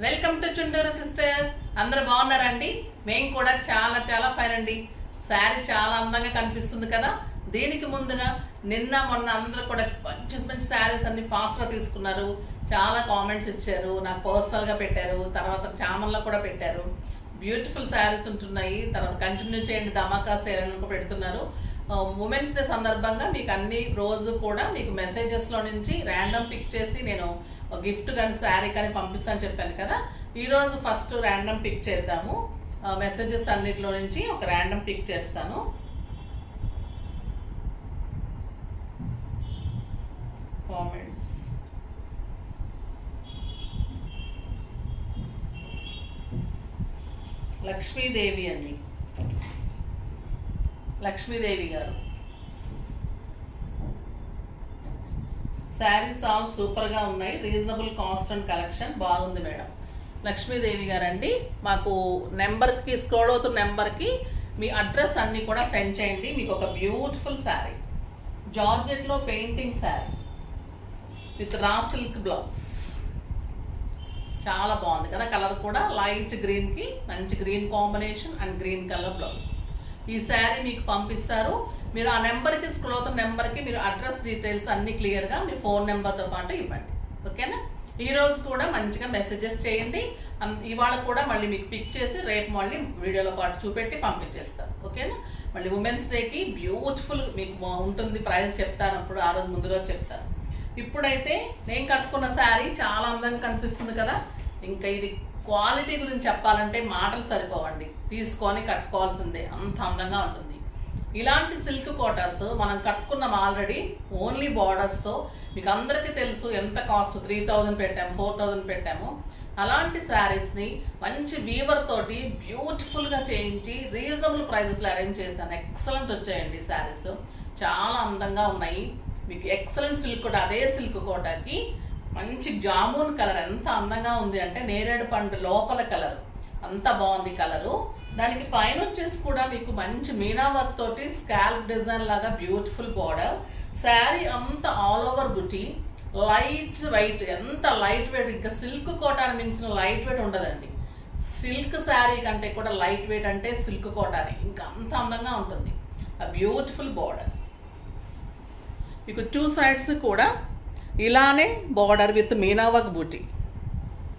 Welcome to Chunduru sisters. అందరూ బాగున్నారండి? మేము కూడా చాలా చాలా ఫైన్ అండి. శారీ చాలా అందంగా కనిపిస్తుంది కదా. దీనికి ముందుగా నిన్న మొన్న అందరూ కూడా మంచి మంచి శారీస్ అన్ని ఫాస్ట్గా తీసుకున్నారు. చాలా కామెంట్స్ ఇచ్చారు, నాకు పర్సనల్గా పెట్టారు, తర్వాత ఛానల్లో కూడా పెట్టారు. బ్యూటిఫుల్ శారీస్ ఉంటున్నాయి. తర్వాత కంటిన్యూ చేయండి, ధమాకా సేల్ అని పెడుతున్నారు. ఉమెన్స్ డే సందర్భంగా మీకు అన్ని రోజు కూడా మీకు మెసేజెస్లో నుంచి ర్యాండమ్ పిక్ చేసి నేను గిఫ్ట్ కానీ శారీ కానీ పంపిస్తాను చెప్పాను కదా. ఈరోజు ఫస్ట్ ర్యాండమ్ పిక్ చేద్దాము. మెసేజెస్ అన్నిటిలో నుంచి ఒక ర్యాండమ్ పిక్ చేస్తాను. కామెంట్స్ లక్ష్మీదేవి అండి, లక్ష్మీదేవి గారు. శారీస్ ఆల్ సూపర్గా ఉన్నాయి, రీజనబుల్ కాస్ట్ అండ్ కలెక్షన్ బాగుంది మేడం. లక్ష్మీదేవి గారండి, మాకు నెంబర్కి స్క్రోల్ అవుతున్న నెంబర్కి మీ అడ్రస్ అన్నీ కూడా సెండ్ చేయండి. మీకు ఒక బ్యూటిఫుల్ శారీ, జార్జెట్లో painting sari with raw silk blouse. చాలా బాగుంది కదా. కలర్ కూడా లైట్ గ్రీన్కి మంచి green combination and green colour blouse. ఈ శారీ మీకు పంపిస్తారు. మీరు ఆ నెంబర్కి స్క్రోల్ అవుతున్న నెంబర్కి మీరు అడ్రస్ డీటెయిల్స్ అన్ని క్లియర్గా మీ ఫోన్ నెంబర్తో పాటు ఇవ్వండి. ఓకేనా? ఈరోజు కూడా మంచిగా మెసేజెస్ చేయండి. ఇవాళ కూడా మళ్ళీ మీకు పిక్ చేసి రేపు మళ్ళీ వీడియోలో పాటు చూపెట్టి పంపించేస్తాను. ఓకేనా? మళ్ళీ ఉమెన్స్ డేకి బ్యూటిఫుల్ మీకు ఉంటుంది. ప్రైస్ చెప్తాను అప్పుడు, ఆ రోజు ముందు రోజు చెప్తాను. ఇప్పుడైతే నేను కట్టుకున్న శారీ చాలా అందంగా కనిపిస్తుంది కదా. ఇంకా ఇది క్వాలిటీ గురించి చెప్పాలంటే మాటలు సరిపోవండి, తీసుకొని కట్టుకోవాల్సిందే, అంత అందంగా ఉంటుంది. ఇలాంటి సిల్క్ కోటాస్ మనం కట్టుకున్నాం ఆల్రెడీ, ఓన్లీ బార్డర్స్తో. మీకు అందరికీ తెలుసు ఎంత కాస్ట్, 3000 పెట్టాము, 4000 పెట్టాము. అలాంటి శారీస్ని మంచి వీవర్ తోటి బ్యూటిఫుల్గా చేయించి రీజనబుల్ ప్రైజెస్లో అరేంజ్ చేశాను. ఎక్సలెంట్ వచ్చాయండి శారీస్, చాలా అందంగా ఉన్నాయి. మీకు ఎక్సలెంట్ సిల్క్ కోట, అదే సిల్క్ కోటాకి మంచి జామున్ కలర్ ఎంత అందంగా ఉంది అంటే నేరేడు పండు లోపల కలర్ అంత బాగుంది కలరు. దానికి పైన వచ్చేసి కూడా మీకు మంచి మీనా వర్క్ తోటి స్కాల్ప్ డిజైన్ లాగా బ్యూటిఫుల్ బార్డర్. శారీ అంత ఆల్ ఓవర్ బుటీ, లైట్ వెయిట్, ఎంత లైట్ వెయిట్. ఇంకా సిల్క్ కోటాని మించిన లైట్ వెయిట్ ఉండదండి. సిల్క్ శారీ కంటే కూడా లైట్ వెయిట్ అంటే సిల్క్ కోటాని, ఇంకా అంత అందంగా ఉంటుంది. ఆ బ్యూటిఫుల్ బార్డర్ మీకు 2 సైడ్స్ కూడా ఇలానే బార్డర్ విత్ మీనా వర్క్ బూటీ,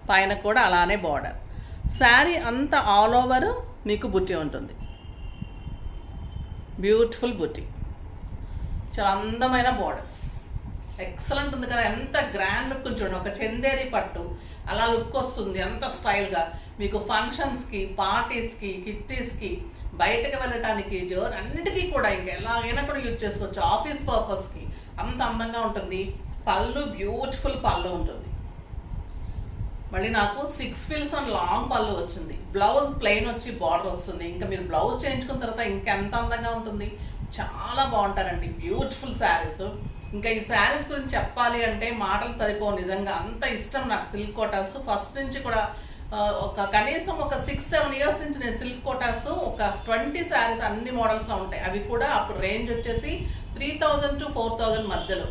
పైన కూడా అలానే బార్డర్. శారీ అంతా ఆల్ ఓవర్ మీకు బుట్టి ఉంటుంది, బ్యూటిఫుల్ బుట్టి, చాలా అందమైన బార్డర్స్, ఎక్సలెంట్ ఉంది కదా. ఎంత గ్రాండ్ లుక్ చూడండి, ఒక చందేరి పట్టు అలా లుక్ వస్తుంది, అంత స్టైల్గా. మీకు ఫంక్షన్స్కి, పార్టీస్కి, కిట్టీస్కి, బయటకు వెళ్ళటానికి, జోన్ అన్నిటికీ కూడా ఇంకా ఎలాగైనా కూడా యూజ్ చేసుకోవచ్చు. ఆఫీస్ పర్పస్కి అంత అందంగా ఉంటుంది. పళ్ళు బ్యూటిఫుల్ పళ్ళు ఉంటుంది. మళ్ళీ నాకు 6 ఫిల్స్ అండ్ లాంగ్ పళ్ళు వచ్చింది. బ్లౌజ్ ప్లెయిన్ వచ్చి బార్డర్ వస్తుంది. ఇంకా మీరు బ్లౌజ్ చేయించుకున్న తర్వాత ఇంకెంత అందంగా ఉంటుంది. చాలా బాగుంటారండి, బ్యూటిఫుల్ శారీస్. ఇంకా ఈ శారీస్ గురించి చెప్పాలి అంటే మాటలు సరిపోవు, నిజంగా అంత ఇష్టం నాకు సిల్క్ కోటాస్. ఫస్ట్ నుంచి కూడా ఒక కనీసం ఒక 6-7 ఇయర్స్ నుంచి నేను సిల్క్ కోటాస్ ఒక 20 శారీస్ అన్ని మోడల్స్లో ఉంటాయి. అవి కూడా అప్పుడు రేంజ్ వచ్చేసి 3000 to 4000 మధ్యలో.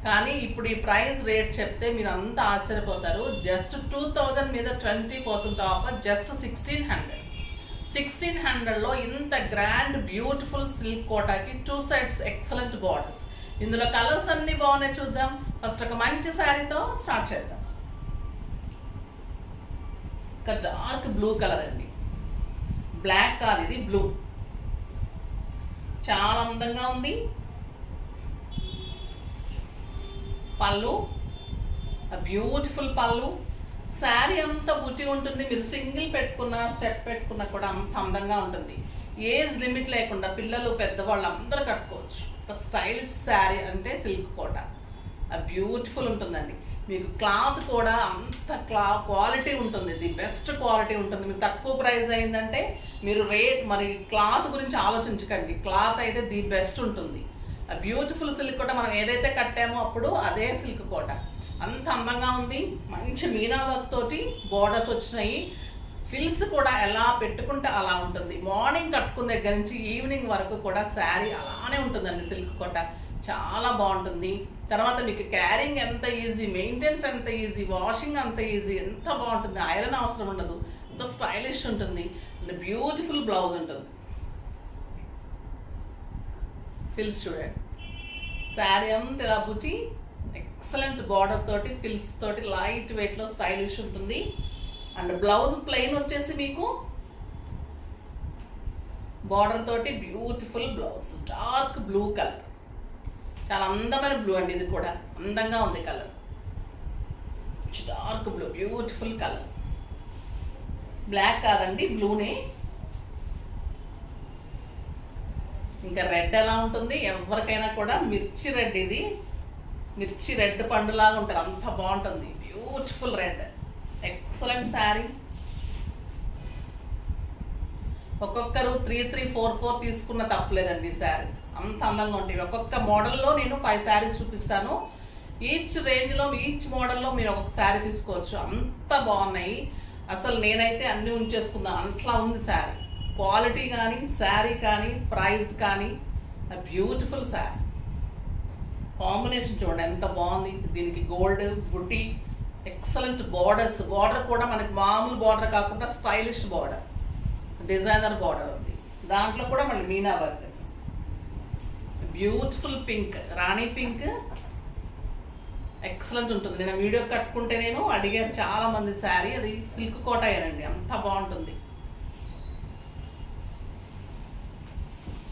కానీ ఇప్పుడు ఈ ప్రైస్ రేట్ చెప్తే మీరు అంతా ఆశ్చర్యపోతారు. జస్ట్ 2000 మీద 20% ఆఫర్, జస్ట్ 1600. 1600లో ఇంత గ్రాండ్ బ్యూటిఫుల్ సిల్క్ కోటాకి 2 సైడ్స్ ఎక్సలెంట్ బార్డర్స్. ఇందులో కలర్స్ అన్ని బాగున్నాయి, చూద్దాం. ఫస్ట్ ఒక మంచి శారీతో స్టార్ట్ చేద్దాం. ఒక డార్క్ బ్లూ కలర్ అండి, బ్లాక్ కాదు ఇది, బ్లూ. చాలా అందంగా ఉంది. పళ్ళు బ్యూటిఫుల్ పళ్ళు. శారీ అంతా బుట్టి ఉంటుంది. మీరు సింగిల్ పెట్టుకున్నా, స్టెప్ పెట్టుకున్నా కూడా అంత అందంగా ఉంటుంది. ఏజ్ లిమిట్ లేకుండా పిల్లలు, పెద్దవాళ్ళు అందరూ కట్టుకోవచ్చు. స్టైలిష్ శారీ అంటే సిల్క్ కోట బ్యూటిఫుల్ ఉంటుందండి. మీకు క్లాత్ కూడా అంత క్వాలిటీ ఉంటుంది, ది బెస్ట్ క్వాలిటీ ఉంటుంది. మీకు తక్కువ ప్రైస్ అయిందంటే మీరు రేట్ మరి క్లాత్ గురించి ఆలోచించకండి, క్లాత్ అయితే ది బెస్ట్ ఉంటుంది. బ్యూటిఫుల్ సిల్క్ కోట మనం ఏదైతే కట్టామో అప్పుడు అదే సిల్క్ కోట అంత అందంగా ఉంది. మంచి మీనా వర్క్ తోటి బోర్డర్స్ వచ్చినాయి. ఫిల్స్ కూడా ఎలా పెట్టుకుంటే అలా ఉంటుంది. మార్నింగ్ కట్టుకున్న దగ్గర నుంచి ఈవినింగ్ వరకు కూడా శారీ అలానే ఉంటుందండి సిల్క్ కోట. చాలా బాగుంటుంది. తర్వాత మీకు క్యారింగ్ ఎంత ఈజీ, మెయింటెనెన్స్ ఎంత ఈజీ, వాషింగ్ అంత ఈజీ, ఎంత బాగుంటుంది. ఐరన్ అవసరం ఉండదు, ఎంత స్టైలిష్ ఉంటుంది. బ్యూటిఫుల్ బ్లౌజ్ ఉంటుంది. ఫిల్స్ చూడండి, శారీ అంతా ఇలా బుట్టి ఎక్సలెంట్ బార్డర్ తోటి, ఫిల్స్ తోటి లైట్ వెయిట్లో స్టైలిష్ ఉంటుంది. అండ్ బ్లౌజ్ ప్లెయిన్ వచ్చేసి మీకు బార్డర్ తోటి beautiful blouse, dark blue colour, చాలా అందమైన బ్లూ అండి. ఇది కూడా అందంగా ఉంది colour, dark blue, beautiful colour. Black కాదండి, బ్లూనే. ఇంకా రెడ్ ఎలా ఉంటుంది ఎవరికైనా కూడా, మిర్చి రెడ్. ఇది మిర్చి రెడ్ పండులాగా ఉంటుంది, అంత బాగుంటుంది. Beautiful red, excellent sari. ఒక్కొక్కరు 3-3-4-4 తీసుకున్న తప్పలేదండి శారీస్, అంత అందంగా ఉంటాయి. ఒక్కొక్క మోడల్లో నేను 5 శారీస్ చూపిస్తాను. ఈచ్ రేంజ్లో, ఈచ్ మోడల్లో మీరు ఒక్కొక్క శారీ తీసుకోవచ్చు, అంత బాగున్నాయి. అసలు నేనైతే అన్నీ ఉంచేసుకుందాం అట్లా ఉంది శారీ. క్వాలిటీ కానీ, శారీ కానీ, ప్రైస్ కానీ, బ్యూటిఫుల్ శారీ. కాంబినేషన్ చూడండి ఎంత బాగుంది. దీనికి గోల్డ్ బుట్టి, ఎక్సలెంట్ బార్డర్స్. బార్డర్ కూడా మనకి మామూలు బార్డర్ కాకుండా స్టైలిష్ బార్డర్, డిజైనర్ బార్డర్ ఉంది. దాంట్లో కూడా మళ్ళీ మీనా వర్క్. బ్యూటిఫుల్ పింక్, రాణి పింక్, ఎక్సలెంట్ ఉంటుంది. నేను వీడియో కట్టుకుంటే నేను అడిగారు చాలా మంది శారీ, అది సిల్క్ కోట అయ్యానండి, అంత బాగుంటుంది.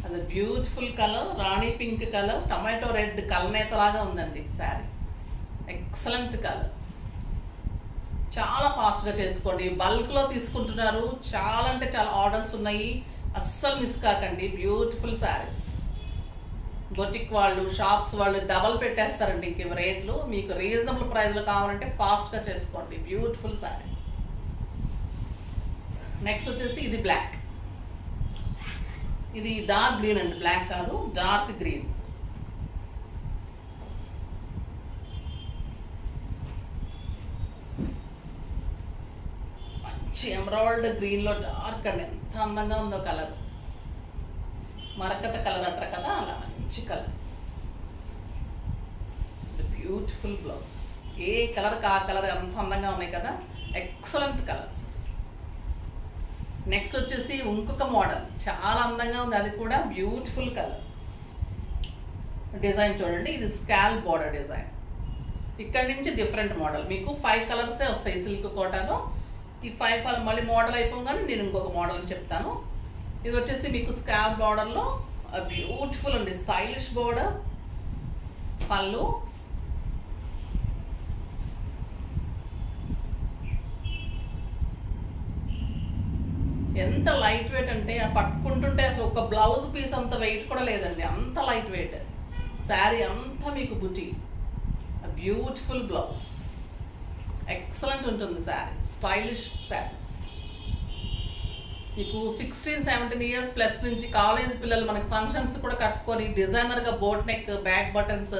అది బ్యూటిఫుల్ కలర్, రాణి పింక్ కలర్, టమాటో రెడ్ కలనేతలాగా ఉందండి శారీ, ఎక్సలెంట్ కలర్. చాలా ఫాస్ట్గా చేసుకోండి. బల్క్లో తీసుకుంటున్నారు, చాలా అంటే చాలా ఆర్డర్స్ ఉన్నాయి, అస్సలు మిస్ కాకండి. బ్యూటిఫుల్ శారీస్. బొటిక్ వాళ్ళు, షాప్స్ వాళ్ళు డబల్ పెట్టేస్తారండి ఇంక రేట్లు. మీకు రీజనబుల్ ప్రైస్లో కావాలంటే ఫాస్ట్గా చేసుకోండి. బ్యూటిఫుల్ శారీ. నెక్స్ట్ వచ్చేసి ఇది బ్లాక్. ఇది డార్క్ గ్రీన్ అండి, బ్లాక్ కాదు, డార్క్ గ్రీన్. మంచి ఎమరాల్డ్ గ్రీన్లో డార్క్ అండి, ఎంత అందంగా ఉందో కలర్. మరకత కలర్ అంటారు కదా, అలా మంచి కలర్. Beautiful blouse. ఏ కలర్కి ఆ కలర్ ఎంత అందంగా ఉన్నాయి కదా, ఎక్సలెంట్ కలర్స్. నెక్స్ట్ వచ్చేసి ఇంకొక మోడల్ చాలా అందంగా ఉంది, అది కూడా బ్యూటిఫుల్ కలర్. డిజైన్ చూడండి, ఇది స్కాల్ బోర్డర్ డిజైన్. ఇక్కడ నుంచి డిఫరెంట్ మోడల్. మీకు 5 కలర్సే వస్తాయి సిల్క్ కోటాలో. ఈ 5 మళ్ళీ మోడల్ అయిపోగానే నేను ఇంకొక మోడల్ చెప్తాను. ఇది వచ్చేసి మీకు స్కాల్ బోర్డర్లో బ్యూటిఫుల్ అండి, స్టైలిష్ బోర్డర్. పళ్ళు, ఎంత లైట్ వెయిట్ అంటే పట్టుకుంటుంటే అసలు ఒక బ్లౌజ్ పీస్ అంత వెయిట్ కూడా లేదండి, అంత లైట్ వెయిట్. శారీ అంతా మీకు బుట్టి, బ్యూటిఫుల్ బ్లౌజ్, ఎక్సలెంట్ ఉంటుంది శారీ, స్టైలిష్ శారీస్. మీకు 16-17 ఇయర్స్ ప్లస్ నుంచి కాలేజ్ పిల్లలు మనకి ఫంక్షన్స్ కూడా కట్టుకొని డిజైనర్గా boat neck, back buttons,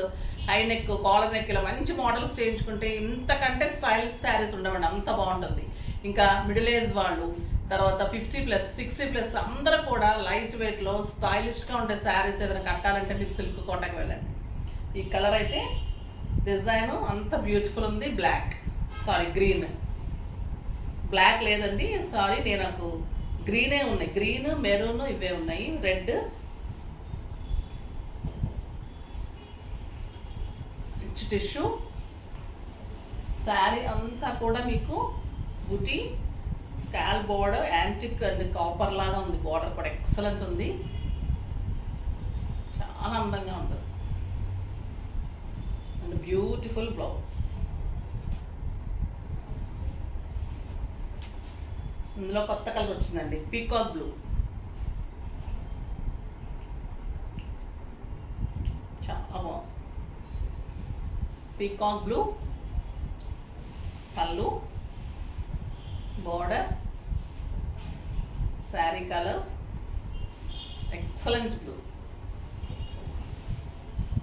high neck, collar neck ఇలా మంచి మోడల్స్ చేయించుకుంటే ఇంతకంటే స్టైలిష్ శారీస్ ఉండవండి, అంత బాగుంటుంది. ఇంకా మిడిల్ ఏజ్ వాళ్ళు, తర్వాత 50+, 60+ అందరూ కూడా లైట్ వెయిట్లో స్టైలిష్గా ఉండే శారీస్ ఏదైనా కట్టాలంటే మీరు సిల్క్ కోటకి వెళ్ళండి. ఈ కలర్ అయితే డిజైన్ అంత బ్యూటిఫుల్ ఉంది. బ్లాక్, సారీ గ్రీన్, బ్లాక్ లేదండి, సారీ, నేను నాకు గ్రీనే ఉన్నాయి. గ్రీన్, మెరూన్ ఇవే ఉన్నాయి. Red, rich tissue. శారీ అంతా కూడా మీకు బుటీ, స్కాల్ బోర్డర్, యాంటిక్ అండ్ కాపర్ లాగా ఉంది. బోర్డర్ కూడా ఎక్సలెంట్ ఉంది, చాలా అందంగా ఉంటుంది. And beautiful blouse. ఇందులో కొత్త కలర్ వచ్చిందండి, పీకాక్ బ్లూ. చాలా బాగుంది. పీకాక్ బ్లూ, పళ్ళు, border, sari colour excellent blue.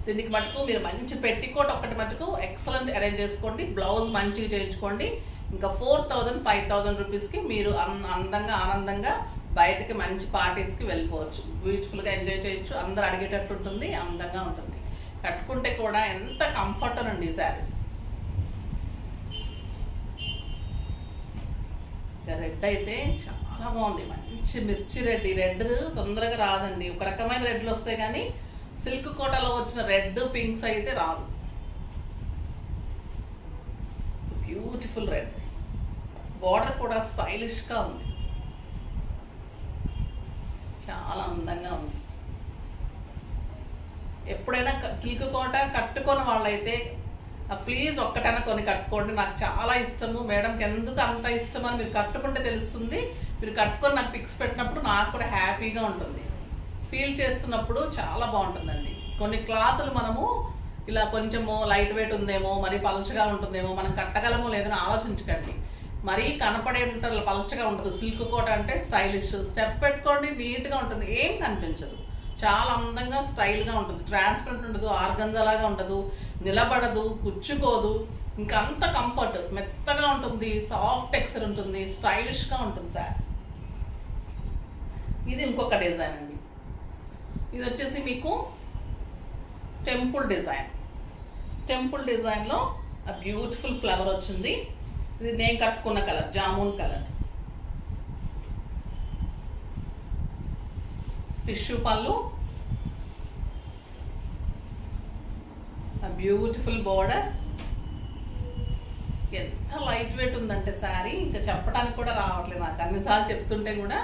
దీనికి మటుకు మీరు మంచి పెట్టికోట్ ఒకటి మటుకు ఎక్సలెంట్ అరేంజ్ చేసుకోండి, బ్లౌజ్ మంచిగా చేయించుకోండి. ఇంకా 4000-5000 రూపీస్కి మీరు అందంగా ఆనందంగా బయటకి మంచి పార్టీస్కి వెళ్ళిపోవచ్చు. బ్యూటిఫుల్గా ఎంజాయ్ చేయొచ్చు, అందరూ అడిగేటట్లు ఉంటుంది, అందంగా ఉంటుంది. కట్టుకుంటే కూడా ఎంత కంఫర్ట్ అండి ఈ శారీస్. రెడ్ అయితే చాలా బాగుంది, మంచి మిర్చి రెడ్. ఈ రెడ్ తొందరగా రాదండి, ఒక రకమైన రెడ్లు వస్తాయి కానీ సిల్క్ కోటాలో వచ్చిన రెడ్ పింక్స్ అయితే రాదు. బ్యూటిఫుల్ రెడ్, బార్డర్ కూడా స్టైలిష్గా ఉంది, చాలా అందంగా ఉంది. ఎప్పుడైనా సిల్క్ కోట కట్టుకొని వాళ్ళైతే ప్లీజ్ ఒక్కటైనా కొన్ని కట్టుకోండి, నాకు చాలా ఇష్టము మేడంకి ఎందుకు అంత ఇష్టం అని మీరు కట్టుకుంటే తెలుస్తుంది. మీరు కట్టుకొని నాకు పిక్స్ పెట్టినప్పుడు నాకు కూడా హ్యాపీగా ఉంటుంది, ఫీల్ చేస్తున్నప్పుడు చాలా బాగుంటుందండి. కొన్ని క్లాతులు మనము ఇలా కొంచెము లైట్ వెయిట్ ఉందేమో, మరి పలుచగా ఉంటుందేమో, మనం కట్టగలమో లేదని ఆలోచించకండి. మరీ కనపడేంత పలుచగా ఉంటుంది. సిల్క్ కోట అంటే స్టైలిష్, స్టెప్ పెట్టుకోండి నీట్గా ఉంటుంది, ఏం కనిపించదు, చాలా అందంగా స్టైల్గా ఉంటుంది. ట్రాన్స్పరెంట్ ఉండదు, ఆర్గంజా లాగా ఉండదు, నిలబడదు, పుచ్చుకోదు, ఇంకా అంత కంఫర్ట్, మెత్తగా ఉంటుంది, సాఫ్ట్ టెక్స్చర్ ఉంటుంది, స్టైలిష్గా ఉంటుంది సార్. ఇది ఇంకొక డిజైన్ అండి. ఇది వచ్చేసి మీకు టెంపుల్ డిజైన్. టెంపుల్ డిజైన్లో ఆ బ్యూటిఫుల్ ఫ్లవర్ వచ్చింది. ఇది నేను కట్టుకున్న కలర్ జామున్ కలర్. టిష్యూ పళ్ళు, బ్యూటిఫుల్ బోర్డర్. ఎంత లైట్ వెయిట్ ఉందంటే శారీ ఇంకా చెప్పడానికి కూడా రావట్లేదు నాకు. అన్నిసార్లు చెప్తుంటే కూడా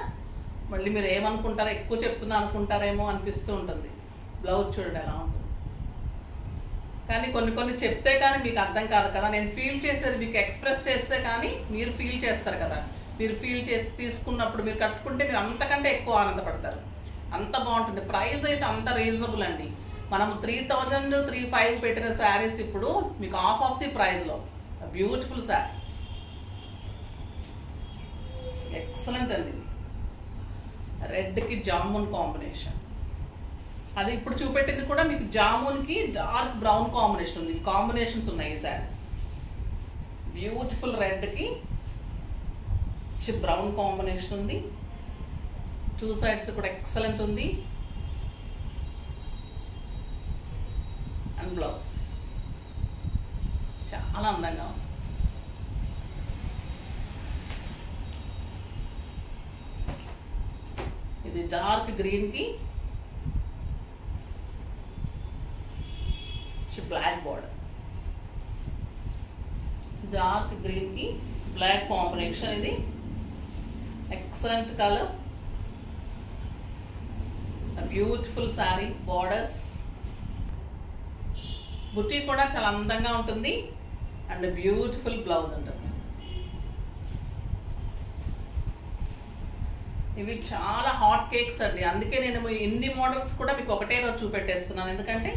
మళ్ళీ మీరు ఏమనుకుంటారో, ఎక్కువ చెప్తున్నా అనుకుంటారేమో అనిపిస్తూ ఉంటుంది. బ్లౌజ్ చూడండి ఎలా ఉంటుంది. కానీ కొన్ని చెప్తే కానీ మీకు అర్థం కాదు కదా, నేను ఫీల్ చేసేది మీకు ఎక్స్ప్రెస్ చేస్తే కానీ మీరు ఫీల్ చేస్తారు కదా. మీరు ఫీల్ చేసి తీసుకున్నప్పుడు మీరు కట్టుకుంటే మీరు అంతకంటే ఎక్కువ ఆనందపడతారు, అంత బాగుంటుంది. ప్రైస్ అయితే అంత రీజనబుల్ అండి. మనం 3000 3500 పెట్టిన శారీస్ ఇప్పుడు మీకు ఆఫ్ ది ప్రైస్లో బ్యూటిఫుల్ శారీ, ఎక్సలెంట్ అండి. రెడ్కి జామున్ కాంబినేషన్, అది ఇప్పుడు చూపెట్టింది కూడా మీకు జామున్కి డార్క్ బ్రౌన్ కాంబినేషన్ ఉంది. కాంబినేషన్స్ ఉన్నాయి ఈ శారీస్. బ్యూటిఫుల్ రెడ్కి బ్రౌన్ కాంబినేషన్ ఉంది, టూ సైడ్స్ కూడా ఎక్సలెంట్ ఉంది. అండ్ బ్లౌజ్ చాలా అందంగా ఉంది. ఇది డార్క్ గ్రీన్కి బ్లాక్ బార్డర్, డార్క్ గ్రీన్కి బ్లాక్ కాంబినేషన్. ఇది excellent colour, beautiful sari. Borders, బుట్టి కూడా చాలా అందంగా ఉంటుంది అండ్ బ్యూటిఫుల్ బ్లౌజ్ ఉంటుంది. ఇవి చాలా హాట్ కేక్స్ అండి, అందుకే నేను ఎన్ని మోడల్స్ కూడా మీకు ఒకటే రోజు చూపెట్టేస్తున్నాను. ఎందుకంటే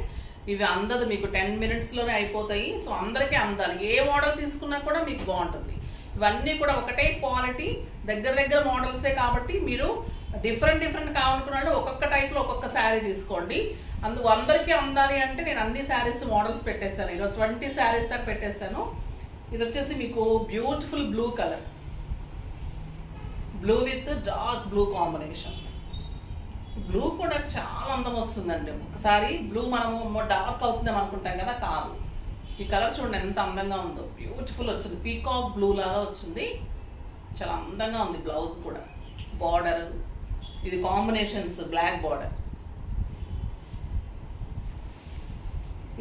ఇవి అందదు, మీకు 10 minutesలోనే అయిపోతాయి. సో అందరికీ అందాలి, ఏ మోడల్ తీసుకున్నా కూడా మీకు బాగుంటుంది. ఇవన్నీ కూడా ఒకటే క్వాలిటీ, దగ్గర మోడల్సే కాబట్టి మీరు డిఫరెంట్ కావాలనుకున్నాడు ఒక్కొక్క టైప్లో ఒక్కొక్క శారీ తీసుకోండి. అందరికీ అందాలి అంటే నేను అన్ని శారీస్ మోడల్స్ పెట్టేస్తాను. ఈరోజు 20 శారీస్ దాకా పెట్టేస్తాను. ఇది వచ్చేసి మీకు beautiful blue colour, blue with dark blue combination. Blue కూడా చాలా అందం వస్తుందండి. ఒకసారి బ్లూ మనము డార్క్ అవుతుందేమో అనుకుంటాం కదా, కాదు. ఈ కలర్ చూడండి ఎంత అందంగా ఉందో, బ్యూటిఫుల్ వచ్చింది, పీకాక్ బ్లూ లాగా వచ్చింది, చాలా అందంగా ఉంది. బ్లౌజ్ కూడా, బార్డర్, ఇది కాంబినేషన్స్ బ్లాక్ బార్డర్.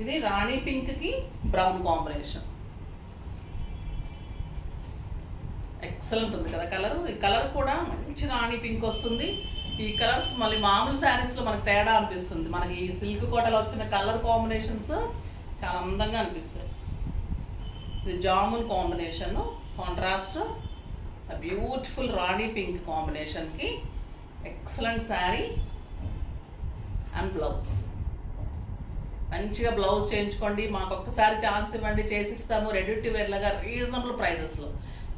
ఇది రాణి పింక్కి బ్రౌన్ కాంబినేషన్, ఎక్సలెంట్ ఉంది కదా కలర్. ఈ కలర్ కూడా మంచి రాణి పింక్ వస్తుంది. ఈ కలర్స్ మళ్ళీ మామూలు శారీస్లో మనకు తేడా అనిపిస్తుంది. మనకి ఈ సిల్క్ కోటలో వచ్చిన కలర్ కాంబినేషన్స్ చాలా అందంగా అనిపిస్తాయి. ఇది jamun combination, contrast beautiful rani pink కాంబినేషన్కి ఎక్సలెంట్ శారీ అండ్ బ్లౌజ్. మంచిగా బ్లౌజ్ చేయించుకోండి, మాకు ఒక్కసారి ఛాన్స్ ఇవ్వండి, చేసిస్తాము. రెడీ టు వేర్ లాగా రీజనబుల్ ప్రైజెస్లో.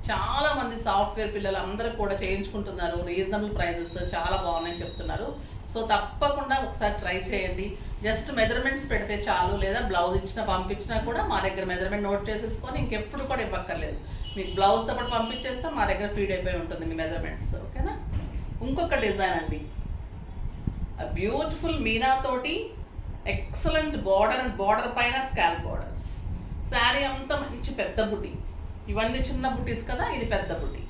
చాలామంది సాఫ్ట్వేర్ పిల్లలు అందరూ కూడా చేయించుకుంటున్నారు, రీజనబుల్ ప్రైజెస్ చాలా బాగున్నాయని చెప్తున్నారు. సో తప్పకుండా ఒకసారి ట్రై చేయండి. జస్ట్ మెజర్మెంట్స్ పెడితే చాలు, లేదా బ్లౌజ్ పంపించినా కూడా మా దగ్గర మెజర్మెంట్ నోట్ చేసేసుకొని ఇంకెప్పుడు కూడా ఇవ్వక్కర్లేదు. మీకు బ్లౌజ్తో పాటు పంపించేస్తాం, మా దగ్గర ఫీడ్ అయిపోయి ఉంటుంది మీ మెజర్మెంట్స్. ఓకేనా? ఇంకొక డిజైన్ అండి, బ్యూటిఫుల్ మీనా తోటి ఎక్సలెంట్ బార్డర్ అండ్ బార్డర్ పైన స్కాల్ప్ బార్డర్స్. శారీ అంతా మంచి పెద్ద బుటీ. ఇవన్నీ చిన్న బుటీస్ కదా, ఇది పెద్ద బుటీ.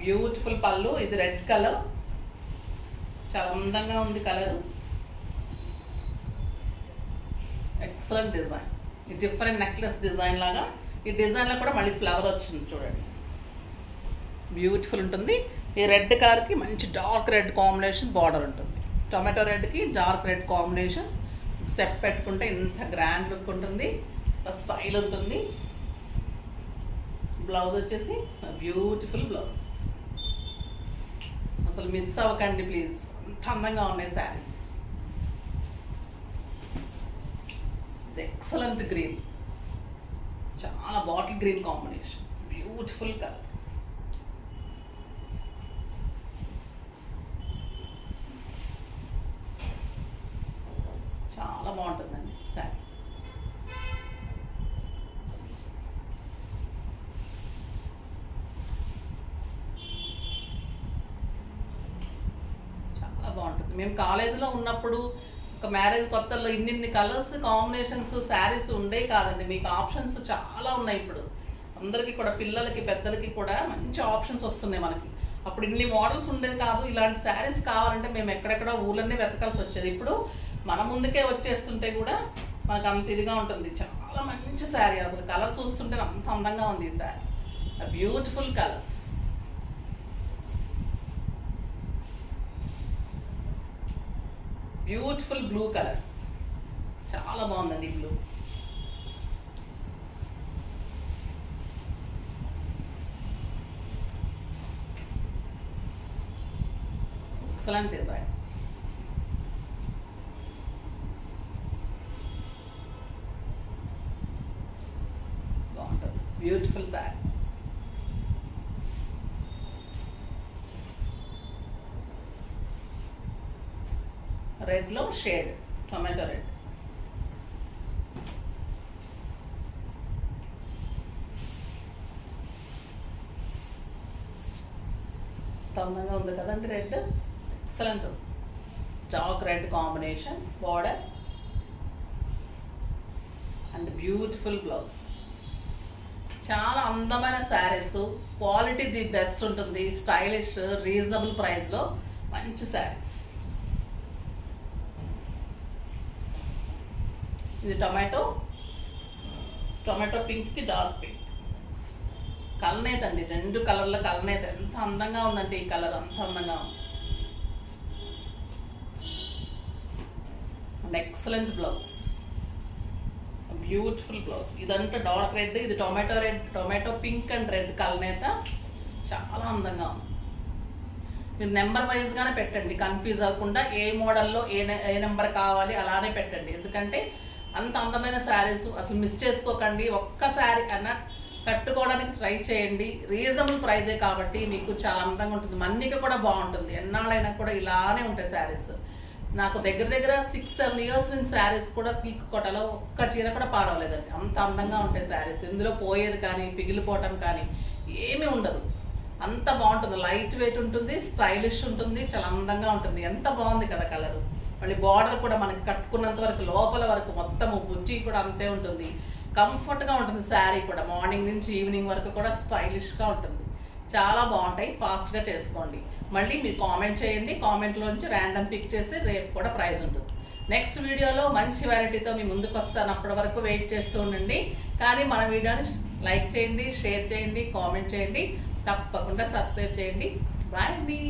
బ్యూటిఫుల్ పళ్ళు. ఇది రెడ్ కలర్, చాలా అందంగా ఉంది కలరు. Excellent design. ఈ డిఫరెంట్ నెక్లెస్ డిజైన్ లాగా. ఈ డిజైన్లో కూడా మళ్ళీ ఫ్లవర్ వచ్చింది చూడండి, బ్యూటిఫుల్ ఉంటుంది. ఈ రెడ్ కలర్కి మంచి డార్క్ రెడ్ కాంబినేషన్ బార్డర్ ఉంటుంది. టొమాటో రెడ్కి డార్క్ రెడ్ కాంబినేషన్. స్టెప్ పెట్టుకుంటే ఇంత గ్రాండ్ లుక్ ఉంటుంది, స్టైల్ ఉంటుంది. బ్లౌజ్ వచ్చేసి బ్యూటిఫుల్ బ్లౌజ్. అసలు మిస్ అవ్వకండి ప్లీజ్, అంత అందంగా ఉన్నాయి శారీస్. ఎక్సలెంట్ గ్రీన్, చాలా bottle green combination, beautiful colour. చాలా బాగుంటుందండి శారీ. చాలా బాగుంటుంది. మేము కాలేజీలో ఉన్నప్పుడు ఒక మ్యారేజ్ కొత్తలో ఇన్ని కలర్స్ కాంబినేషన్స్ శారీస్ ఉండే కాదండి. మీకు ఆప్షన్స్ చాలా ఉన్నాయి ఇప్పుడు. అందరికీ కూడా, పిల్లలకి పెద్దలకి కూడా మంచి ఆప్షన్స్ వస్తున్నాయి మనకి. అప్పుడు ఇన్ని మోడల్స్ ఉండేది కాదు. ఇలాంటి శారీస్ కావాలంటే మేము ఎక్కడెక్కడ ఊళ్ళన్నీ వెతకాల్సి వచ్చేది. ఇప్పుడు మన ముందుకే వచ్చేస్తుంటే కూడా మనకు అంత ఇదిగా ఉంటుంది. చాలా మంచి శారీ. అసలు కలర్ చూస్తుంటే అంత అందంగా ఉంది ఈ sari. Beautiful colours. Beautiful blue colour, చాలా బాగుందండి బ్లూ. Excellent design. బాగుంటుంది, బ్యూటిఫుల్ శారీ. రెడ్లో షేడ్ టొమాటో రెడ్. అందంగా ఉంది కదండి red, excellent. Dark red combination border and beautiful blouse. చాలా అందమైన శారీస్, క్వాలిటీ ది బెస్ట్ ఉంటుంది, స్టైలిష్, రీజనబుల్ ప్రైస్లో మంచి శారీస్. ఇది టొమాటో పింక్కి డార్క్ పింక్. కలనేత అండి, 2 కలర్ల కలనేత. ఎంత అందంగా ఉందంటే ఈ కలర్, అంత అందంగా ఉంది. And excellent blouse, beautiful blouse. ఇదంతా డార్క్ రెడ్, ఇది tomato red, tomato pink and red కలనేత. చాలా అందంగా ఉంది. మీరు నెంబర్ వైజ్గానే పెట్టండి, కన్ఫ్యూజ్ అవ్వకుండా. ఏ మోడల్లో ఏ నెంబర్ కావాలి అలానే పెట్టండి. ఎందుకంటే అంత అందమైన శారీస్ అసలు మిస్ చేసుకోకండి. ఒక్క శారీ అన్నా కట్టుకోవడానికి ట్రై చేయండి. రీజనబుల్ ప్రైజే కాబట్టి మీకు చాలా అందంగా ఉంటుంది. మన్నిక కూడా బాగుంటుంది. ఎన్నాళ్ళైనా కూడా ఇలానే ఉంటాయి శారీస్. నాకు దగ్గర 6-7 ఇయర్స్ నుంచి శారీస్ కూడా సిల్క్ కోటలో ఒక్క చీర కూడా పాడవలేదండి. అంత అందంగా ఉంటాయి శారీస్. ఇందులో పోయేది కానీ పిగిలిపోవటం కానీ ఏమీ ఉండదు. అంత బాగుంటుంది. లైట్ వెయిట్ ఉంటుంది, స్టైలిష్ ఉంటుంది, చాలా అందంగా ఉంటుంది. ఎంత బాగుంది కదా కలరు. మళ్ళీ బార్డర్ కూడా మనకి కట్టుకున్నంత వరకు లోపల వరకు మొత్తము బుజ్జి కూడా అంతే ఉంటుంది. కంఫర్ట్గా ఉంటుంది శారీ కూడా. మార్నింగ్ నుంచి ఈవినింగ్ వరకు కూడా స్టైలిష్గా ఉంటుంది. చాలా బాగుంటాయి. ఫాస్ట్గా చేసుకోండి. మళ్ళీ మీరు కామెంట్ చేయండి. కామెంట్లోంచి ర్యాండమ్ పిక్ చేసి రేపు కూడా ప్రైజ్ ఉంటుంది. నెక్స్ట్ వీడియోలో మంచి వెరైటీతో మీ ముందుకు వస్తాను. అప్పటి వరకు వెయిట్ చేస్తూ ఉండండి. కానీ మన వీడియోని లైక్ చేయండి, షేర్ చేయండి, కామెంట్ చేయండి, తప్పకుండా సబ్స్క్రైబ్ చేయండి. బాయ్ అండి.